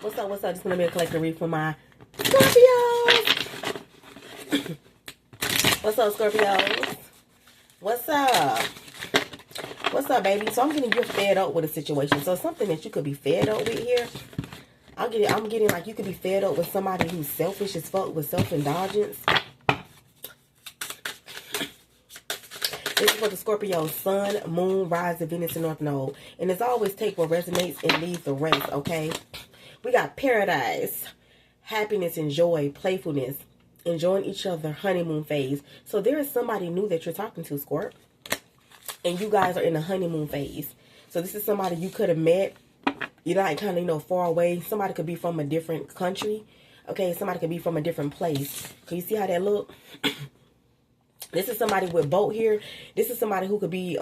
What's up? What's up? Just gonna be a collector read for my Scorpios. What's up, Scorpios? What's up? What's up, baby? So I'm getting you fed up with a situation. So something that you could be fed up with here. I'm getting like you could be fed up with somebody who's selfish as fuck with self-indulgence. This is for the Scorpio Sun, Moon, Rise, Venus, and North Node. And it's always take what resonates and leave the rest, okay? We got paradise, happiness and joy, playfulness, enjoying each other, honeymoon phase. So there is somebody new that you're talking to, Scorp. And you guys are in the honeymoon phase. So this is somebody you could have met. You're like kind of, you know, far away. Somebody could be from a different country. Okay, somebody could be from a different place. Can you see how that look? This is somebody with boat here. This is somebody who could be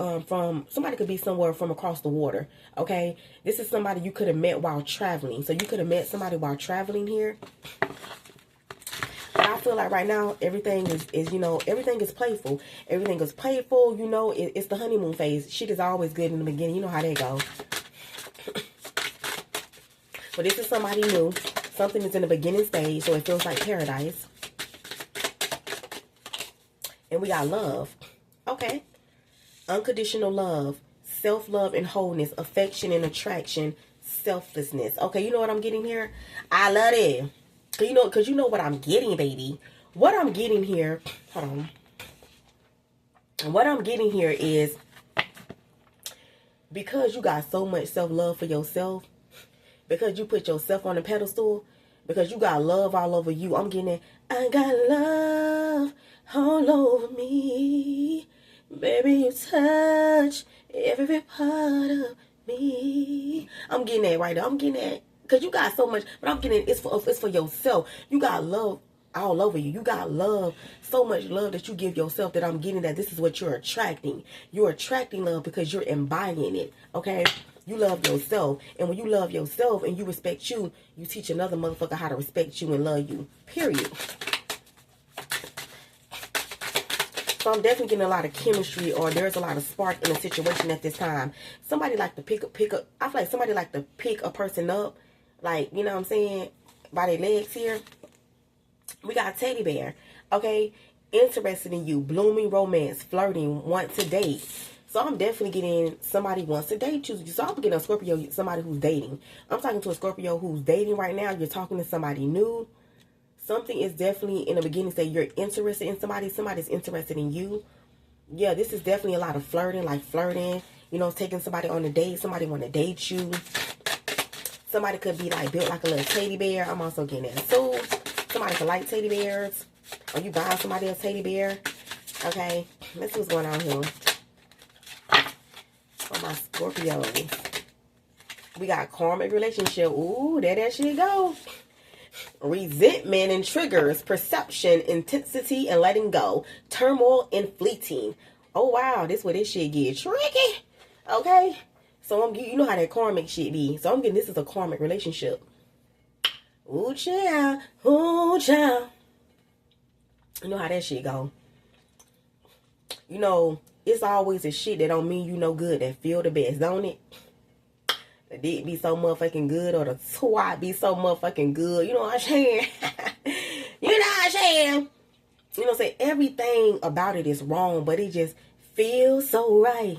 somebody could be somewhere from across the water. Okay, this is somebody you could have met while traveling. So you could have met somebody while traveling here. But I feel like right now everything is you know, everything is playful. Everything is playful. You know, it's the honeymoon phase. Shit is always good in the beginning. You know how that goes. But this is somebody new. Something is in the beginning stage, so it feels like paradise. And we got love. Okay. Unconditional love. Self-love and wholeness. Affection and attraction. Selflessness. Okay, you know what I'm getting here? I love it. Because you know what I'm getting, baby. What I'm getting here... Hold on. And what I'm getting here is... Because you got so much self-love for yourself... Because you put yourself on the pedestal... Because you got love all over you... I'm getting it. I got love... all over me, baby, you touch every part of me. I'm getting that right now. I'm getting that because you got so much, but I'm getting it's for yourself. You got love all over you. You got love, so much love that you give yourself that I'm getting that this is what you're attracting. You're attracting love because you're embodying it. Okay. You love yourself, and when you love yourself and you respect you, you teach another motherfucker how to respect you and love you. Period. So I'm definitely getting a lot of chemistry, or there's a lot of spark in a situation at this time. Somebody like to pick up. I feel like somebody like to pick a person up, like, you know what I'm saying, by their legs here. We got teddy bear, okay? Interested in you, blooming romance, flirting, want to date. So I'm definitely getting somebody wants to date you. So I'm getting a Scorpio, somebody who's dating. I'm talking to a Scorpio who's dating right now. You're talking to somebody new. Something is definitely in the beginning say you're interested in somebody. Somebody's interested in you. Yeah, this is definitely a lot of flirting, like flirting. You know, taking somebody on a date. Somebody want to date you. Somebody could be like built like a little teddy bear. I'm also getting that too. Somebody could like teddy bears. Or you buy somebody a teddy bear. Okay, let's see what's going on here. For my Scorpios. We got karmic relationship. Ooh, there that shit go. Resentment and triggers, perception, intensity, and letting go, turmoil and fleeting. Oh wow, this where this shit get tricky. Okay, so you know how that karmic shit be. So I'm getting this is a karmic relationship. Ooh child, ooh child. You know how that shit go. You know it's always a shit that don't mean you no good that feel the best, don't it? The dick be so motherfucking good, or the twat be so motherfucking good. You know what I'm saying? You know what I'm saying? You know what I'm saying? Everything about it is wrong, but it just feels so right.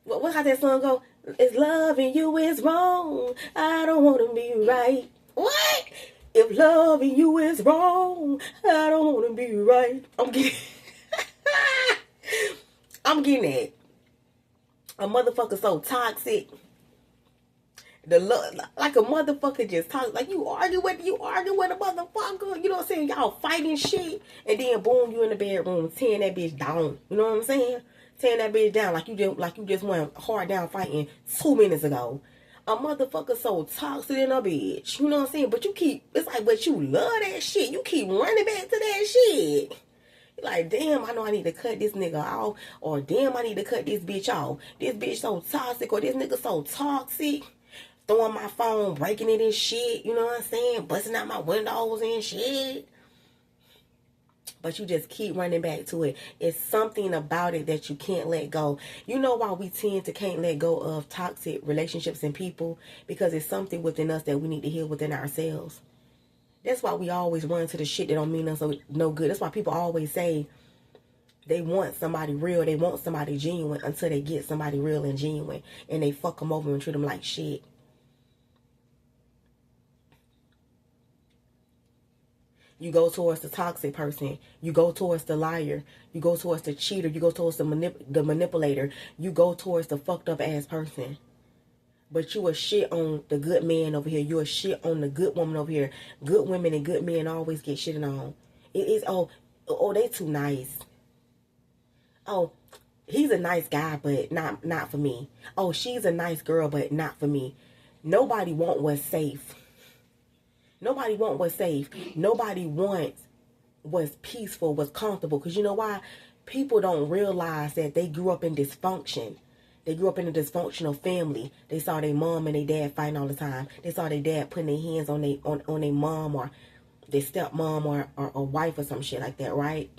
How that song go? It's loving you is wrong. I don't want to be right. What? If loving you is wrong, I don't want to be right. I'm getting... I'm getting it. A motherfucker so toxic. The love, like a motherfucker just talk, like you argue with a motherfucker, you know what I'm saying? Y'all fighting shit, and then boom, you in the bedroom tearing that bitch down. You know what I'm saying? Tearing that bitch down like you just went hard down fighting 2 minutes ago. A motherfucker so toxic in a bitch. You know what I'm saying? But you keep, it's like, but you love that shit. You keep running back to that shit. You're like, damn, I know I need to cut this nigga off, or damn, I need to cut this bitch off. This bitch so toxic, or this nigga so toxic. Throwing my phone, breaking it and shit, you know what I'm saying? Busting out my windows and shit. but you just keep running back to it. It's something about it that you can't let go. You know why we tend to can't let go of toxic relationships and people? Because it's something within us that we need to heal within ourselves. That's why we always run to the shit that don't mean us no good. That's why people always say they want somebody real, they want somebody genuine, until they get somebody real and genuine, and they fuck them over and treat them like shit. You go towards the toxic person. You go towards the liar. You go towards the cheater. You go towards the manipulator. You go towards the fucked up ass person. But you a shit on the good man over here. You a shit on the good woman over here. Good women and good men always get shitted on. It is, oh, they too nice. Oh, he's a nice guy, but not for me. Oh, she's a nice girl, but not for me. Nobody want what's safe. Nobody want what's safe. Nobody wants what's peaceful, what's comfortable. Because you know why? People don't realize that they grew up in dysfunction. They grew up in a dysfunctional family. They saw their mom and their dad fighting all the time. They saw their dad putting their hands on their mom or their stepmom or wife or some shit like that, right?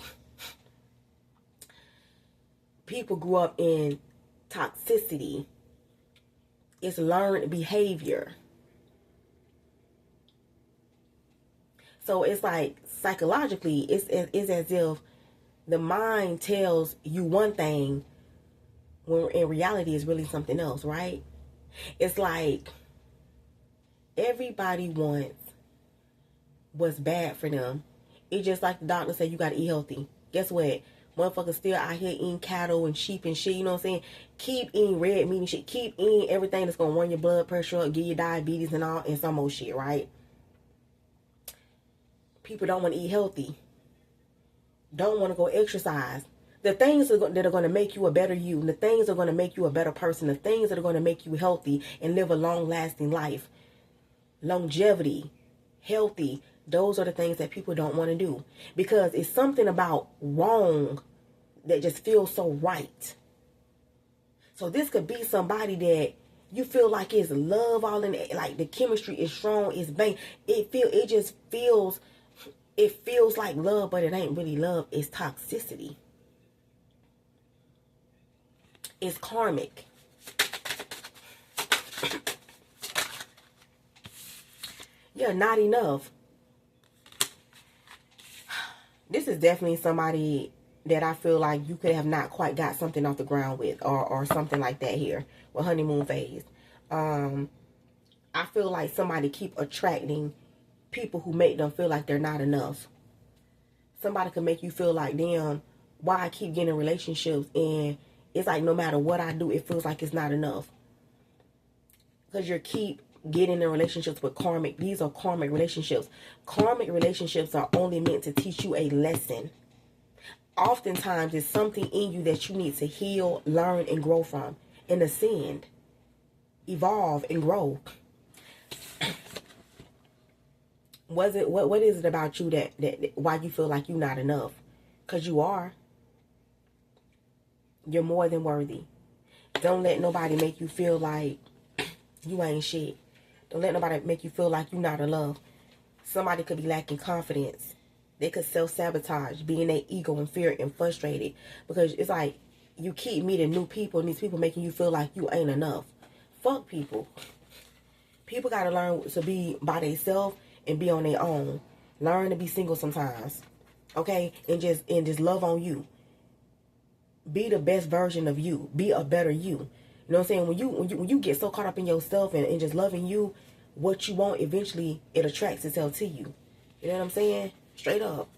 People grew up in toxicity. It's learned behavior. So it's like psychologically, it's as if the mind tells you one thing when in reality it's really something else, right? It's like everybody wants what's bad for them. It's just like the doctor said, you got to eat healthy. Guess what? Motherfuckers still out here eating cattle and sheep and shit, you know what I'm saying? Keep eating red meat and shit. Keep eating everything that's going to run your blood pressure up, give you diabetes and all, and some more shit, right? People don't want to eat healthy. Don't want to go exercise. The things that are going to make you a better you, the things that are going to make you a better person, the things that are going to make you healthy and live a long-lasting life, longevity, healthy, those are the things that people don't want to do. Because it's something about wrong that just feels so right. So this could be somebody that you feel like it's love all in it, like the chemistry is strong, it's bang. It feels like love, but it ain't really love. It's toxicity. It's karmic. Yeah, not enough. This is definitely somebody that I feel like you could have not quite got something off the ground with, or something like that here with honeymoon phase. I feel like somebody keep attracting people who make them feel like they're not enough. Somebody could make you feel like, damn, why I keep getting in relationships and it's like no matter what I do, it feels like it's not enough. Because you keep getting in relationships with karmic. These are karmic relationships. Karmic relationships are only meant to teach you a lesson. Oftentimes, it's something in you that you need to heal, learn, and grow from. And ascend. Evolve and grow. What is it about you that why you feel like you're not enough? Because you are. You're more than worthy. Don't let nobody make you feel like you ain't shit. Don't let nobody make you feel like you're not in love. Somebody could be lacking confidence. They could self-sabotage, being their ego and fear and frustrated. Because it's like you keep meeting new people and these people making you feel like you ain't enough. Fuck people. People got to learn to be by themselves and be on their own. Learn to be single sometimes. Okay? And just love on you. Be the best version of you. Be a better you. You know what I'm saying? When you get so caught up in yourself and just loving you, what you want, eventually it attracts itself to you. You know what I'm saying? Straight up.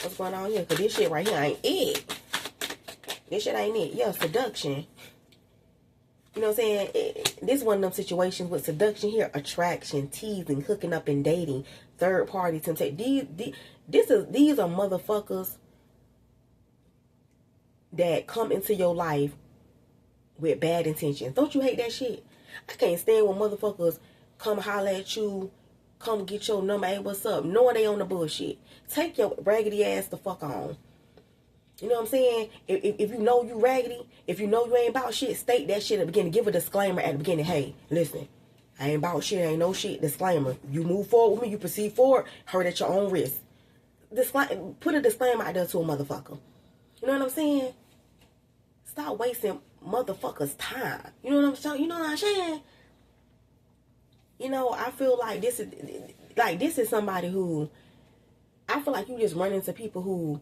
What's going on here? Because this shit right here ain't it. This shit ain't it. Yeah, seduction. You know what I'm saying? This is one of them situations with seduction here. Attraction, teasing, hooking up and dating. Third party temptation. These are motherfuckers that come into your life with bad intentions. Don't you hate that shit? I can't stand when motherfuckers come holler at you, come get your number, hey, what's up? Knowing they on the bullshit. Take your raggedy ass the fuck on. You know what I'm saying? If you know you raggedy, if you know you ain't about shit, state that shit at the beginning. Give a disclaimer at the beginning. Hey, listen, I ain't about shit, I ain't no shit. Disclaimer. You move forward with me, you proceed forward, hurt at your own risk. put a disclaimer out there to a motherfucker. You know what I'm saying? Stop wasting motherfuckers' time. You know what I'm saying? You know what I'm saying? You know, I feel like this is somebody who, I feel like you just run into people who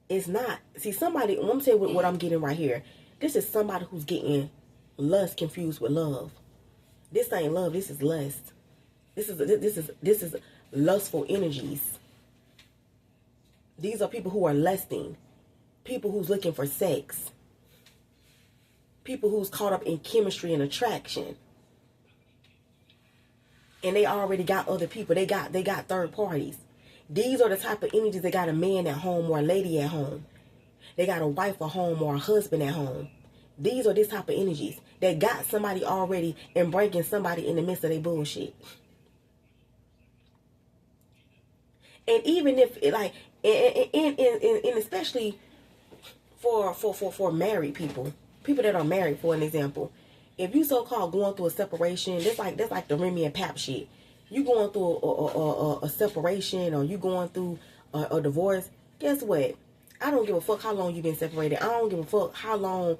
is not. See, somebody, let me tell you what I'm getting right here. This is somebody who's getting lust confused with love. This ain't love, this is lust. This is lustful energies. These are people who are lusting. People who's looking for sex. People who's caught up in chemistry and attraction. And they already got other people. They got third parties. These are the type of energies that got a man at home or a lady at home. They got a wife at home or a husband at home. These are this type of energies that got somebody already and bringing somebody in the midst of their bullshit. And even if, like, and especially for married people that are married, for an example, if you so-called going through a separation, that's like the Remy and Pap shit. You going through a separation, or you going through a divorce, guess what? I don't give a fuck how long you been separated. I don't give a fuck how long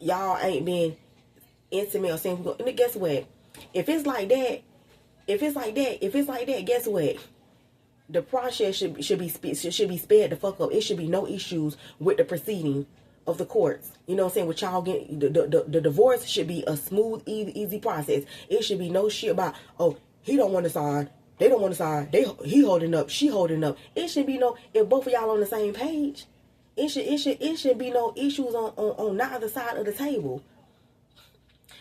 y'all ain't been intimate or saying. And guess what? If it's like that, guess what? The process should be sped the fuck up. It should be no issues with the proceeding of the courts. You know what I'm saying? With y'all getting the divorce should be a smooth, easy process. It should be no shit about, oh, he don't want to sign, they don't want to sign, he holding up, she holding up. It should be no, if both of y'all on the same page, it should be no issues on neither side of the table.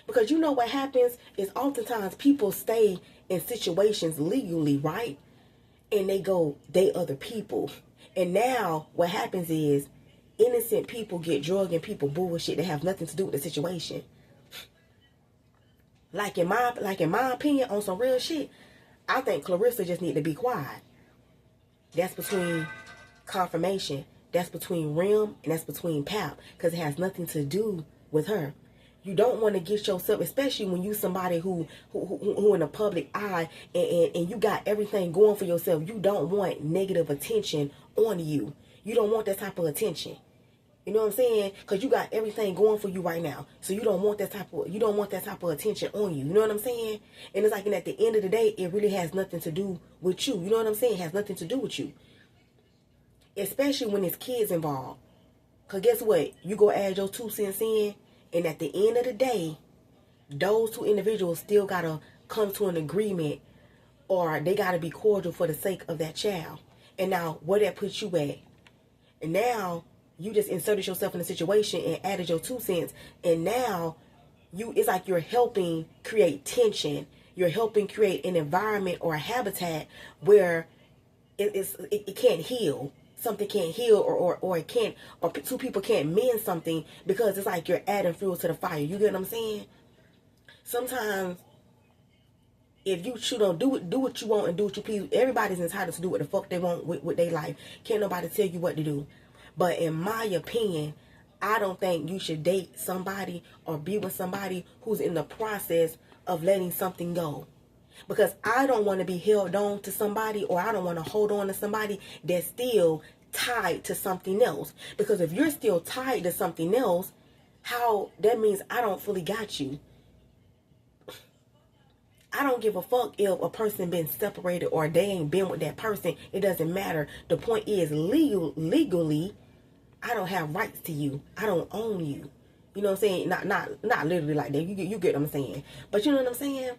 Because you know what happens is oftentimes people stay in situations legally, right? And they go, they other people. And now what happens is innocent people get drugged and people bullshit that have nothing to do with the situation. Like in my opinion, on some real shit, I think Clarissa just need to be quiet. That's between confirmation. That's between Rim and that's between Pap. Because it has nothing to do with her. You don't want to get yourself, especially when you somebody who in the public eye and you got everything going for yourself. You don't want negative attention on you. You don't want that type of attention. You know what I'm saying? Because you got everything going for you right now. So you don't want that type of attention on you. You know what I'm saying? And it's like, and at the end of the day, it really has nothing to do with you. You know what I'm saying? It has nothing to do with you. Especially when there's kids involved. Because guess what? You go add your 2 cents in. And at the end of the day, those two individuals still got to come to an agreement, or they got to be cordial for the sake of that child. And now, where that puts you at? And now, you just inserted yourself in a situation and added your 2 cents. And now, it's like you're helping create tension. You're helping create an environment or a habitat where it can't heal. Something can't heal, or it can't, or two people can't mend something, because it's like you're adding fuel to the fire. You get what I'm saying? Sometimes, if you don't do what you want and do what you please, everybody's entitled to do what the fuck they want with their life. Can't nobody tell you what to do. But in my opinion, I don't think you should date somebody or be with somebody who's in the process of letting something go. Because I don't want to be held on to somebody, or I don't want to hold on to somebody that's still tied to something else. Because if you're still tied to something else, that means I don't fully got you. I don't give a fuck if a person been separated or they ain't been with that person. It doesn't matter. The point is, legally, I don't have rights to you. I don't own you. You know what I'm saying? Not literally like that. You get what I'm saying. But you know what I'm saying?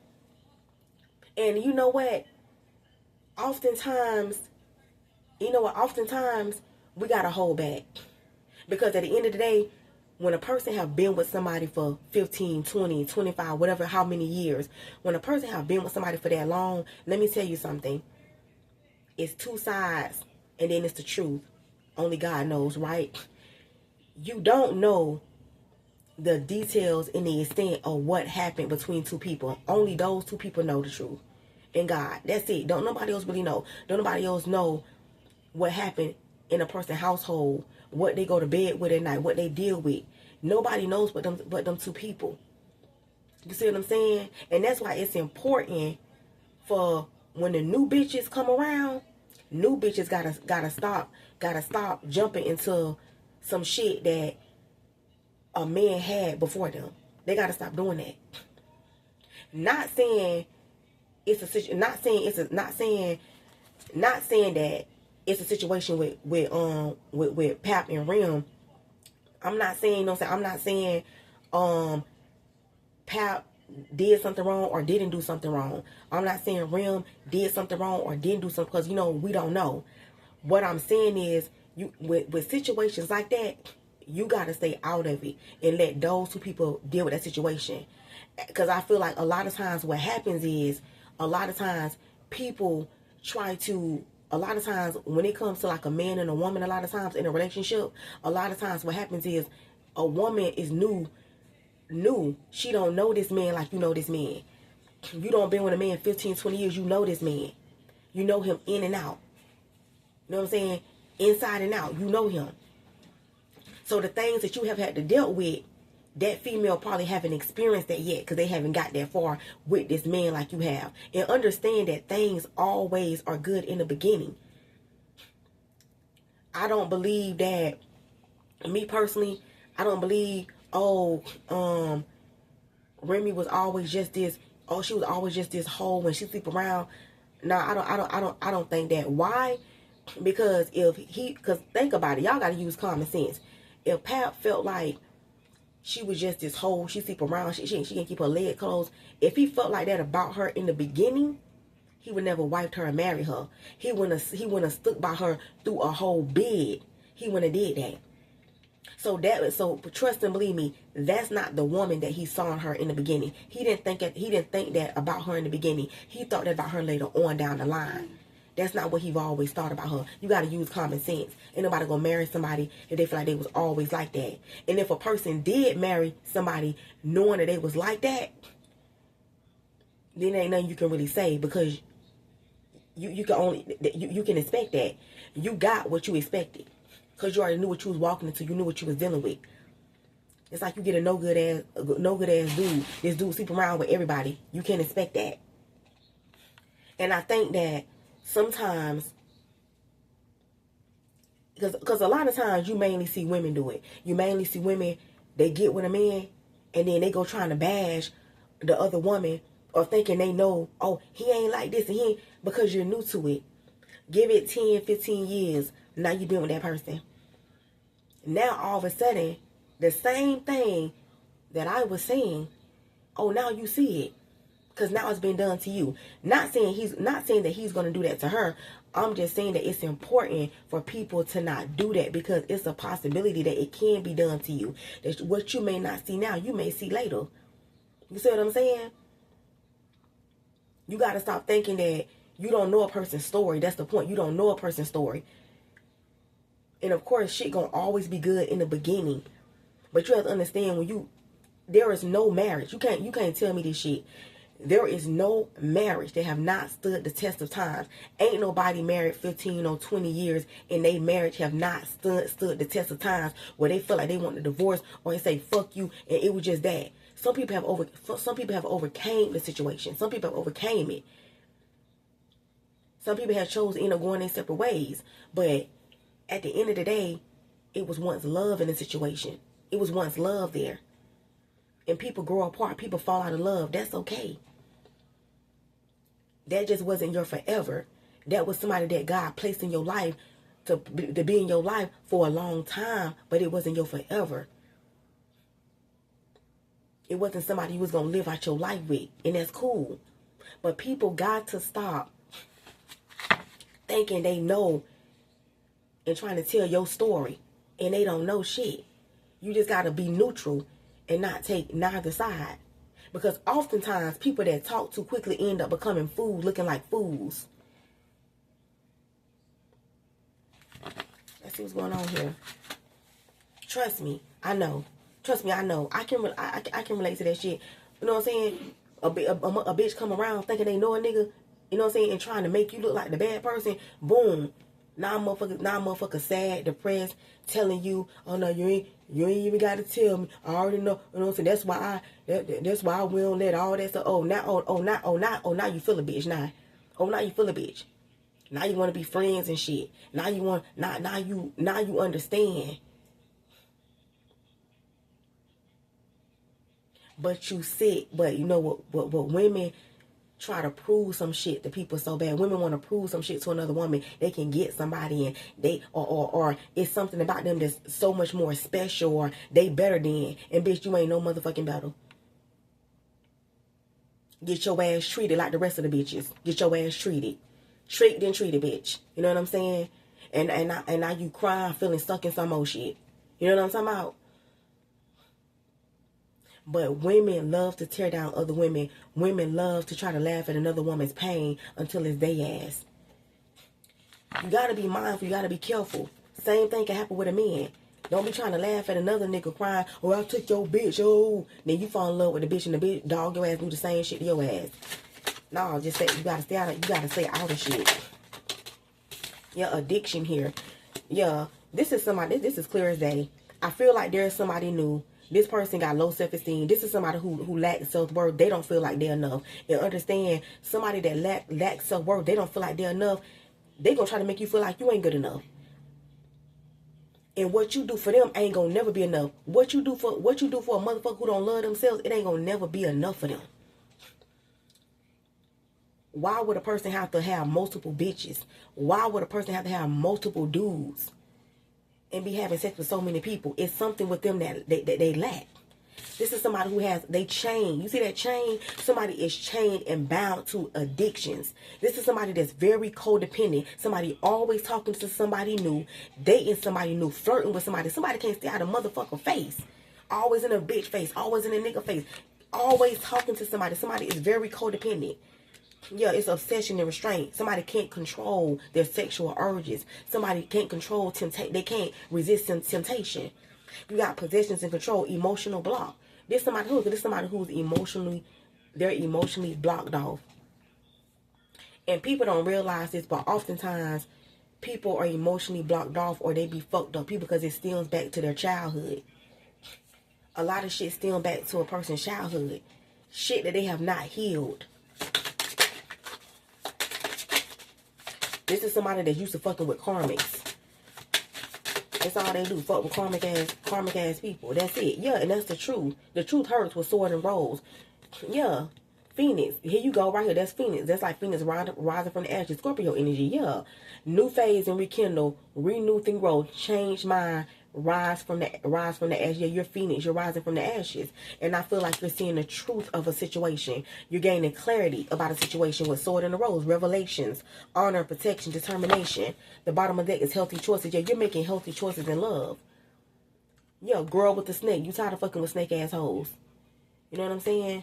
And you know what? Oftentimes, we got to hold back. Because at the end of the day, when a person have been with somebody for 15, 20, 25, whatever, how many years, when a person have been with somebody for that long, let me tell you something. It's two sides, and then it's the truth. Only God knows, right? You don't know the details and the extent of what happened between two people. Only those two people know the truth. And God. That's it. Don't nobody else really know. Don't nobody else know what happened in a person's household, what they go to bed with at night, what they deal with. Nobody knows but them two people. You see what I'm saying? And that's why it's important for when the new bitches come around, New bitches gotta stop jumping into some shit that a man had before them. They gotta stop doing that. Not saying it's a not saying that it's a situation with Pap and Rim. I'm not saying Pap did something wrong or didn't do something wrong. I'm not saying Rim did something wrong or didn't do something, because we don't know. What I'm saying is, with situations like that, you gotta stay out of it and let those two people deal with that situation. Because I feel like a lot of times what happens is, people try to, a lot of times when it comes to like a man and a woman, a lot of times in a relationship, a lot of times what happens is, a woman is new. She don't know this man like you know this man. You don't been with a man 15, 20 years. You know this man. You know him in and out. You know what I'm saying? Inside and out. You know him. So the things that you have had to deal with, that female probably haven't experienced that yet, because they haven't got that far with this man like you have. And understand that things always are good in the beginning. I don't believe that, me personally, I don't believe, Remy was always just this, she was always just this hoe when she sleep around. No, I don't think that. Why? Because think about it, y'all gotta use common sense. If Pap felt like she was just this hoe, she sleep around, she can't keep her leg closed. If he felt like that about her in the beginning, he would never wiped her and married her. He wouldn't have stuck by her through a whole bed. He wouldn't have did that. So trust and believe me, that's not the woman that he saw in her in the beginning. He didn't think that about her in the beginning. He thought that about her later on down the line. That's not what he always thought about her. You got to use common sense. Ain't nobody gonna marry somebody if they feel like they was always like that. And if a person did marry somebody knowing that they was like that, then ain't nothing you can really say, because you can expect that. You got what you expected, because you already knew what you was walking into. You knew what you was dealing with. It's like you get a no good ass dude. This dude sleep around with everybody. You can't expect that. And I think that sometimes, because a lot of times you mainly see women do it. You mainly see women, they get with a man and then they go trying to bash the other woman, or thinking they know, he ain't like this, and he ain't, because you're new to it. Give it 10, 15 years. Now you've been with that person. Now all of a sudden, the same thing that I was saying, now you see it. Because now it's been done to you. Not saying that he's going to do that to her. I'm just saying that it's important for people to not do that, because it's a possibility that it can be done to you. That what you may not see now, you may see later. You see what I'm saying? You got to stop thinking that you don't know a person's story. That's the point. You don't know a person's story. And of course, shit gonna always be good in the beginning. But you have to understand, there is no marriage. You can't tell me this shit. There is no marriage that have not stood the test of time. Ain't nobody married 15 or 20 years and they marriage have not stood the test of times, where they feel like they want a divorce, or they say fuck you and it was just that. Some people have overcame the situation. Some people have overcame it. Some people have chosen to end up going their separate ways. But at the end of the day, it was once love in the situation. It was once love there. And people grow apart. People fall out of love. That's okay. That just wasn't your forever. That was somebody that God placed in your life to be in your life for a long time. But it wasn't your forever. It wasn't somebody you was going to live out your life with. And that's cool. But people got to stop thinking they know and trying to tell your story. And they don't know shit. You just got to be neutral and not take neither side. Because oftentimes, people that talk too quickly end up becoming fools, looking like fools. Let's see what's going on here. Trust me, I know. Trust me, I know. I can relate to that shit. You know what I'm saying? A bitch come around thinking they know a nigga, you know what I'm saying, and trying to make you look like the bad person. Boom. Now motherfucker sad, depressed, telling you, oh no, you ain't even gotta tell me. I already know. You know what I'm saying? That's why I will let all that stuff. Now you feel a bitch now. Now you feel a bitch. Now you want to be friends and shit. Now you understand. But you sick. But you know what women try to prove some shit to people so bad. Women want to prove some shit to another woman. They can get somebody, and they or it's something about them that's so much more special, or they better than. And bitch, you ain't no motherfucking better. Get your ass treated like the rest of the bitches. Get your ass treated. Tricked and treated, bitch. You know what I'm saying? And now you crying, feeling stuck in some old shit. You know what I'm talking about? But women love to tear down other women. Women love to try to laugh at another woman's pain until it's their ass. You gotta be mindful. You gotta be careful. Same thing can happen with a man. Don't be trying to laugh at another nigga crying, oh, I took your bitch, oh. Then you fall in love with the bitch and the bitch dog your ass do the same shit to your ass. No, just say, you gotta stay out of, you gotta stay out of shit. Yeah, addiction here. Yeah, this is somebody, this is clear as day. I feel like there's somebody new. This person got low self-esteem. This is somebody who lacks self-worth. They don't feel like they're enough. And understand, somebody that lacks self-worth, they don't feel like they're enough. They gonna try to make you feel like you ain't good enough. And what you do for them ain't gonna never be enough. What you do for a motherfucker who don't love themselves, it ain't gonna never be enough for them. Why would a person have to have multiple bitches? Why would a person have to have multiple dudes and be having sex with so many people? It's something with them that they lack. This is somebody who has, they chain. You see that chain? Somebody is chained and bound to addictions. This is somebody that's very codependent. Somebody always talking to somebody new, dating somebody new, flirting with somebody. Somebody can't stay out of motherfucker face. Always in a bitch face, always in a nigga face. Always talking to somebody. Somebody is very codependent. Yeah, it's obsession and restraint. Somebody can't control their sexual urges. Somebody can't control temptation. They can't resist temptation. You got possessions and control, emotional block. This somebody who's emotionally blocked off. And people don't realize this, but oftentimes people are emotionally blocked off, or they be fucked up people because it stems back to their childhood. A lot of shit stems back to a person's childhood. Shit that they have not healed. This is somebody that's used to fucking with karmics. That's all they do. Fuck with karmic ass people. That's it. Yeah, and that's the truth. The truth hurts with sword and rose. Yeah. Phoenix. Here you go right here. That's Phoenix. That's like Phoenix rising from the ashes. Scorpio energy. Yeah. New phase and rekindle. Renew and grow. Change mind. Rise from the ashes. Yeah, you're Phoenix. You're rising from the ashes. And I feel like you're seeing the truth of a situation. You're gaining clarity about a situation with sword and the rose. Revelations. Honor, protection, determination. The bottom of that is healthy choices. Yeah, you're making healthy choices in love. Yeah, girl with the snake. You tired of fucking with snake assholes. You know what I'm saying?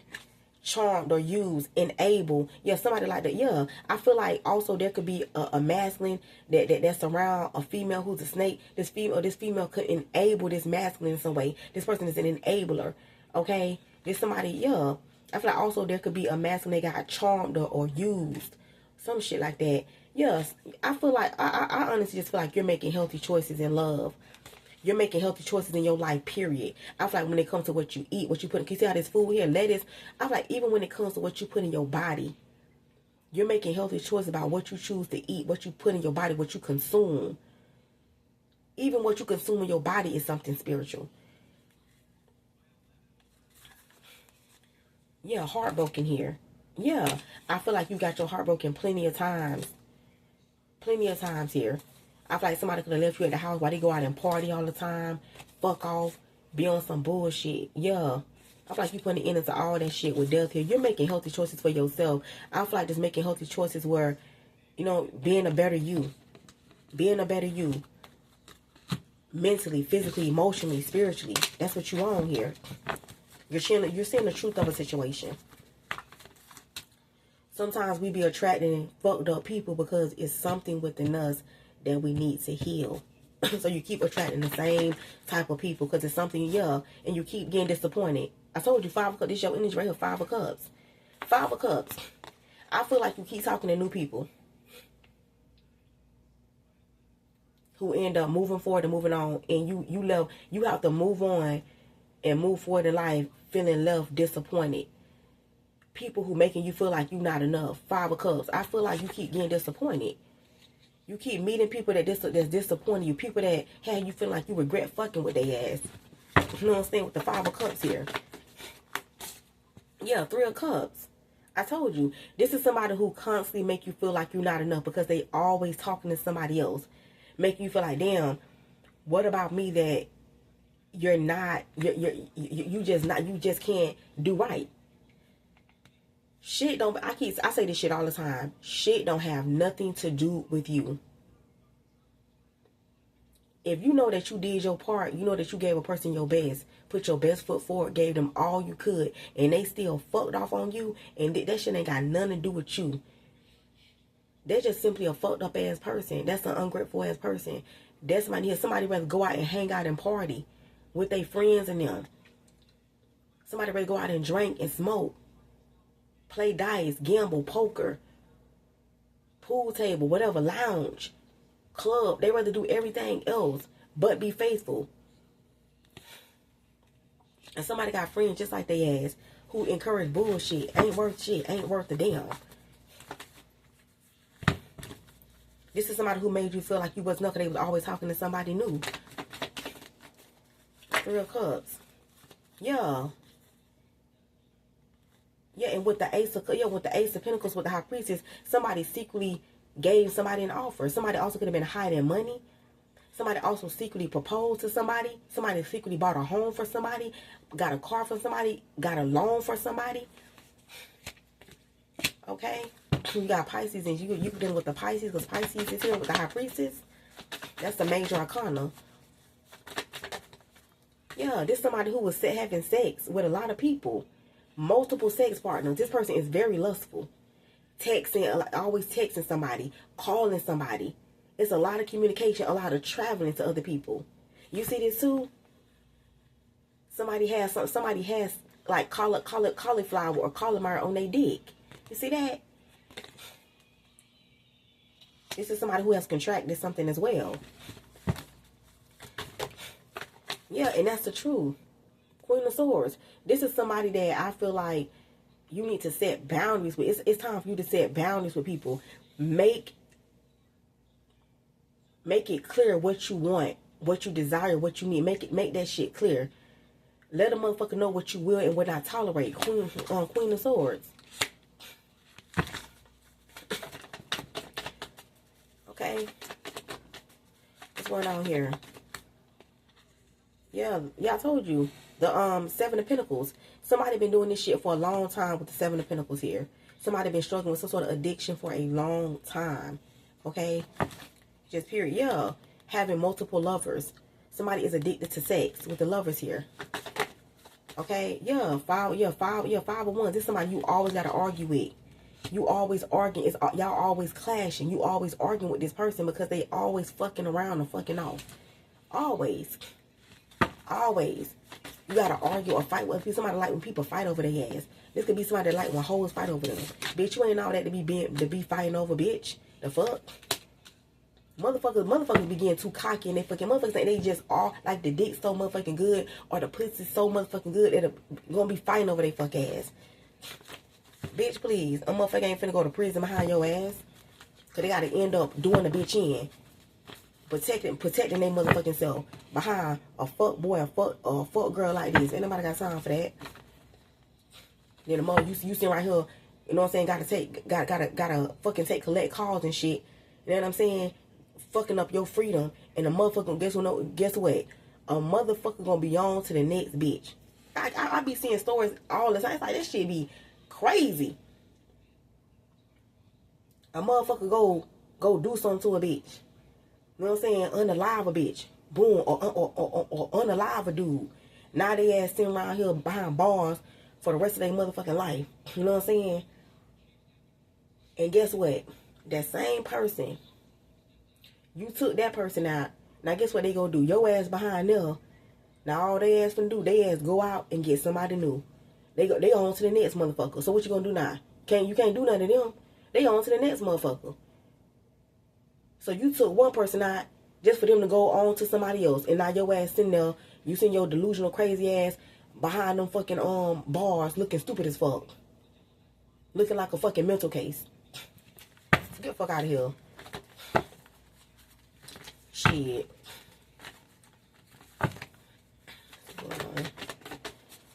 Charmed or used, enable. Yeah, somebody like that. Yeah, I feel like also there could be a masculine that's around a female who's a snake. This female could enable this masculine in some way. This person is an enabler. Okay, there's somebody. Yeah, I feel like also there could be a masculine that got charmed or used, some shit like that. Yes, I feel like I honestly just feel like you're making healthy choices in love. You're making healthy choices in your life, period. I feel like when it comes to what you eat, what you put in, can you see how this food here, lettuce? I feel like even when it comes to what you put in your body, you're making healthy choices about what you choose to eat, what you put in your body, what you consume. Even what you consume in your body is something spiritual. Yeah, heartbroken here. Yeah, I feel like you got your heart broken plenty of times. Plenty of times here. I feel like somebody could have left you at the house while they go out and party all the time. Fuck off. Be on some bullshit. Yeah. I feel like you putting an end into all that shit with death here. You're making healthy choices for yourself. I feel like just making healthy choices where, you know, being a better you. Being a better you. Mentally, physically, emotionally, spiritually. That's what you want here. You're seeing the truth of a situation. Sometimes we be attracting fucked up people because it's something within us that we need to heal. So you keep attracting the same type of people because it's something, yeah, and you keep getting disappointed. I told you 5 of Cups. This is your energy right here, 5 of Cups. 5 of Cups. I feel like you keep talking to new people who end up moving forward and moving on, and you have to move on and move forward in life feeling left, disappointed. People who making you feel like you're not enough. 5 of Cups. I feel like you keep getting disappointed. You keep meeting people that's disappointing you. People that have you feeling like you regret fucking with their ass. You know what I'm saying? With the 5 of Cups here. Yeah, 3 of Cups. I told you. This is somebody who constantly make you feel like you're not enough because they always talking to somebody else. Making you feel like, damn, what about me that you're not, you just can't do right. Shit don't, I say this shit all the time. Shit don't have nothing to do with you. If you know that you did your part, you know that you gave a person your best, put your best foot forward, gave them all you could, and they still fucked off on you, and that shit ain't got nothing to do with you. They're just simply a fucked up ass person. That's an ungrateful ass person. That's somebody rather go out and hang out and party with their friends and them. Somebody rather go out and drink and smoke, play dice, gamble, poker, pool table, whatever, lounge, club. They rather do everything else but be faithful. And somebody got friends just like they ass who encourage bullshit. Ain't worth shit. Ain't worth a damn. This is somebody who made you feel like you was nothing. They was always talking to somebody new. 3 of Cups. Yeah. Yeah, and with the Ace of Pentacles, with the High Priestess, somebody secretly gave somebody an offer. Somebody also could have been hiding money. Somebody also secretly proposed to somebody. Somebody secretly bought a home for somebody. Got a car for somebody. Got a loan for somebody. Okay? You got Pisces, and you dealing with the Pisces, because Pisces is here with the High Priestess. That's the major arcana. Yeah, this is somebody who was having sex with a lot of people. Multiple sex partners. This person is very lustful. Texting, always texting somebody, calling somebody. It's a lot of communication, a lot of traveling to other people. You see this too? Somebody has like cauliflower or calamari on their dick. You see that? This is somebody who has contracted something as well. Yeah, and that's the truth. Queen of Swords. This is somebody that I feel like you need to set boundaries with. It's time for you to set boundaries with people. Make it clear what you want, what you desire, what you need. Make that shit clear. Let a motherfucker know what you will and will not tolerate. Queen of Swords. Okay. What's going on here? Yeah, I told you. The 7 of Pentacles. Somebody been doing this shit for a long time with the 7 of Pentacles here. Somebody been struggling with some sort of addiction for a long time. Okay? Just period. Yeah. Having multiple lovers. Somebody is addicted to sex with the lovers here. Okay? Yeah. 5 of Wands. This is somebody you always gotta argue with. You always arguing. Y'all always clashing. You always arguing with this person because they always fucking around and fucking off. Always. Always. You gotta argue or fight with people. Somebody like when people fight over their ass. This could be somebody that like when hoes fight over them. Bitch, you ain't all that to be fighting over, bitch. The fuck? Motherfuckers be getting too cocky and they fucking motherfuckers think they just all like the dick so motherfucking good or the pussy so motherfucking good that they're gonna be fighting over their fuck ass. Bitch, please. A motherfucker ain't finna go to prison behind your ass. Cause they gotta end up doing the bitch in. Protecting their motherfucking self behind a fuck boy, a fuck girl like this. Ain't nobody got time for that. Then the more you sitting right here, you know what I'm saying, gotta fucking collect calls and shit. You know what I'm saying? Fucking up your freedom. And the motherfucker, guess what? A motherfucker gonna be on to the next bitch. I be seeing stories all the time. It's like, this shit be crazy. A motherfucker go do something to a bitch. You know what I'm saying? Unalive a bitch. Boom. Or unalive a dude. Now they ass sitting around here behind bars for the rest of their motherfucking life. You know what I'm saying? And guess what? That same person, you took that person out. Now guess what they gonna do? Your ass behind there. Now all they ass finna do, they ass go out and get somebody new. They on to the next motherfucker. So what you gonna do now? You can't do nothing to them. They on to the next motherfucker. So you took one person out just for them to go on to somebody else. And now your ass sitting there, you sitting your delusional crazy ass behind them fucking bars looking stupid as fuck. Looking like a fucking mental case. Get the fuck out of here. shit.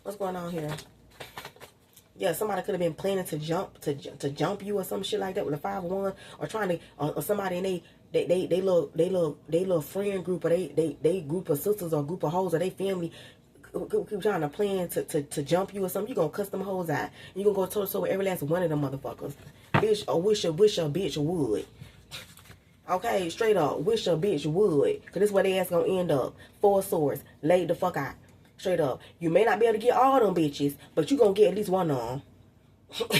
What's going on here? Yeah, somebody could have been planning to jump you or some shit like that with a 5-1, or trying to or somebody in they little friend group, or they group of sisters or group of hoes, or they family keep trying to plan to jump you or something. You gonna cuss them hoes out. You gonna go toe-to-toe with every last one of them motherfuckers. Bitch, or wish a bitch would. Okay, straight up, wish a bitch would. Cause this is where they ass gonna end up. 4 swords, laid the fuck out. Straight up. You may not be able to get all them bitches, but you gonna get at least one of them.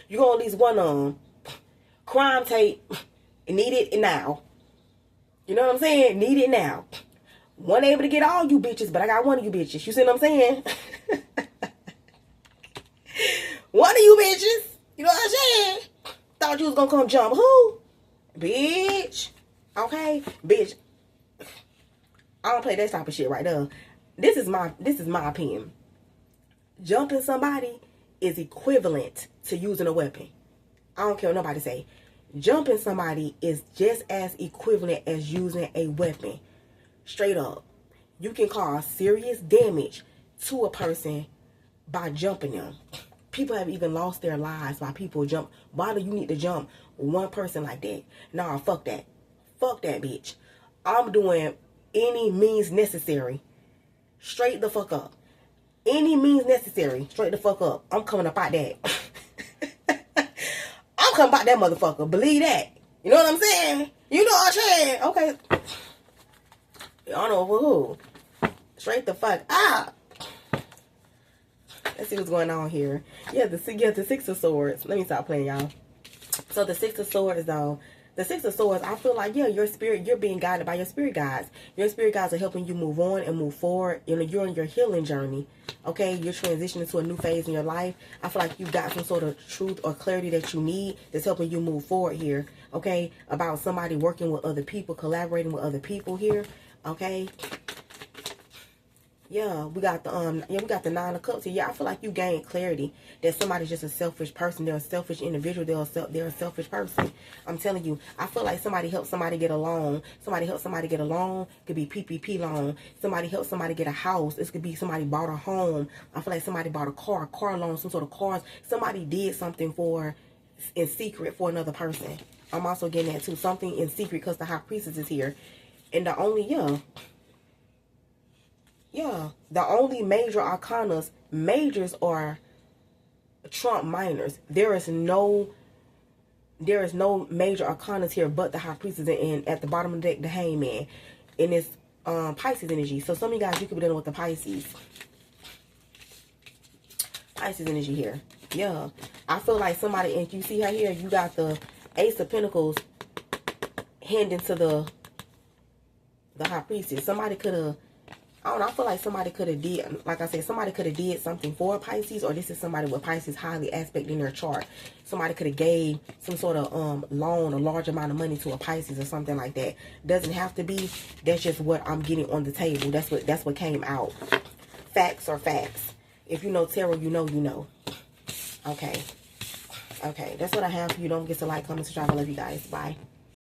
You gonna at least one of them. Crime tape, need it now. You know what I'm saying? Need it now. One able to get all you bitches, but I got one of you bitches. You see what I'm saying? One of you bitches. You know what I'm saying? Thought you was gonna come jump who? Bitch. Okay? Bitch. I don't play that type of shit right there. This is my opinion. Jumping somebody is equivalent to using a weapon. I don't care what nobody say. Jumping somebody is just as equivalent as using a weapon. Straight up. You can cause serious damage to a person by jumping them. People have even lost their lives by people jump. Why do you need to jump one person like that? Nah, fuck that. Fuck that, bitch. I'm doing any means necessary. Straight the fuck up. Any means necessary. Straight the fuck up. I'm coming up out that. I'm coming about that motherfucker. Believe that. You know what I'm saying? You know what I'm saying? Okay. I don't know for who. Straight the fuck up. Let's see what's going on here. Yeah, the 6 of Swords. Let me stop playing, y'all. So the 6 of Swords, though. The 6 of Swords, I feel like, yeah, your spirit, you're being guided by your spirit guides. Your spirit guides are helping you move on and move forward. You know, you're on your healing journey. Okay, you're transitioning to a new phase in your life. I feel like you got some sort of truth or clarity that you need that's helping you move forward here. Okay, about somebody working with other people, collaborating with other people here. Okay. Yeah, we got the 9 of Cups here. Yeah, I feel like you gain clarity that somebody's just a selfish person. They're a selfish individual. They're a selfish person. I'm telling you, I feel like somebody helped somebody get a loan. Somebody helped somebody get a loan. Could be PPP loan. Somebody helped somebody get a house. This could be somebody bought a home. I feel like somebody bought a car loan, some sort of cars. Somebody did something in secret for another person. I'm also getting that too. Something in secret because the High Priestess is here. And the only, the only major arcanas, majors are trump minors. There is no major arcanas here but the High Priestess, and at the bottom of the deck, the Hangman. And it's Pisces energy. So some of you guys, you could be dealing with the Pisces energy here. Yeah. I feel like somebody, and you see her here, you got the Ace of Pentacles handing to the High Priestess. Somebody could have, I don't know, I feel like somebody could have did, like I said, somebody could have did something for Pisces, or this is somebody with Pisces highly aspect in their chart. Somebody could have gave some sort of loan, a large amount of money to a Pisces or something like that. Doesn't have to be. That's just what I'm getting on the table. That's what came out. Facts are facts. If you know tarot, you know. Okay. Okay, that's what I have for you. Don't forget to like, comment, subscribe. I love you guys. Bye.